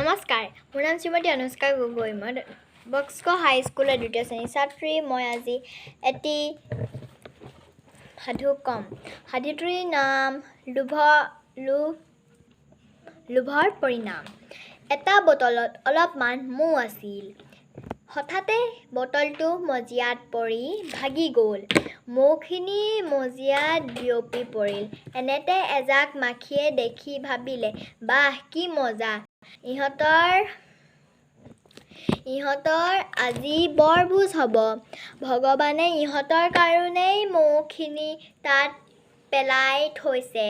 নমস্কাৰ, মোৰ নাম শ্ৰীমতী অনুষ্কা গগৈ। মই বক্সক হাইস্কুলৰ ২য় শ্ৰেণীৰ ছাত্ৰী। মই আজি এটি সাধু ক'ম। সাধুটোৰ নাম লোভৰ পৰিণাম। এটা বটলত অলপমান মৌ আছিল। হঠাতে বটলটো মজিয়াত পৰি ভাগি গ'ল। মৌখিনি মজিয়াত বিয়পি পৰিল। এনেতে এজাক মাখিয়ে দেখি ভাবিলে, বাহ কি মজা! ইহঁতৰ আজি বৰ ভোজ হ'ব। ভগৱানে ইহঁতৰ কাৰণেই মৌখিনি তাত পেলাই থৈছে।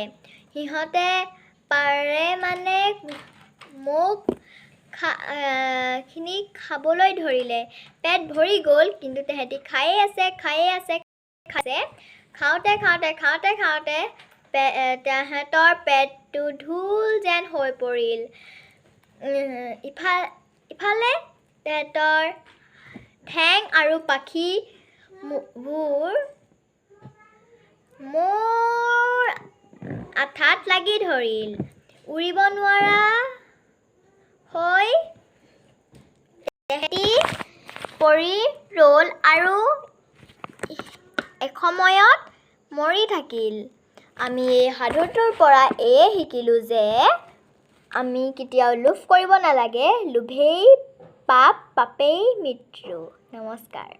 সিহঁতে পাৰে মানে মৌ খিনি খাবলৈ ধৰিলে। পেট ভৰি গ'ল, কিন্তু তেহেঁতি খায়ে আছে। খাওঁতে তেহেঁতৰ পেটটো ঢোল যেন হৈ পৰিল। ইফালে তেহেঁতৰ ঠেং আৰু পাখিবোৰ মৌৰ আঠাত লাগি ধৰিল। উৰিব নোৱাৰা হৈ তেহেঁতি পৰি ৰ'ল আৰু এসময়ত মৰি থাকিল। আমি এই সাধুটোৰ পৰা এয়ে শিকিলোঁ যে আমি কেতিয়াও লোভ কৰিব নালাগে। লোভেই পাপ, পাপেই মৃত্যু। নমস্কাৰ।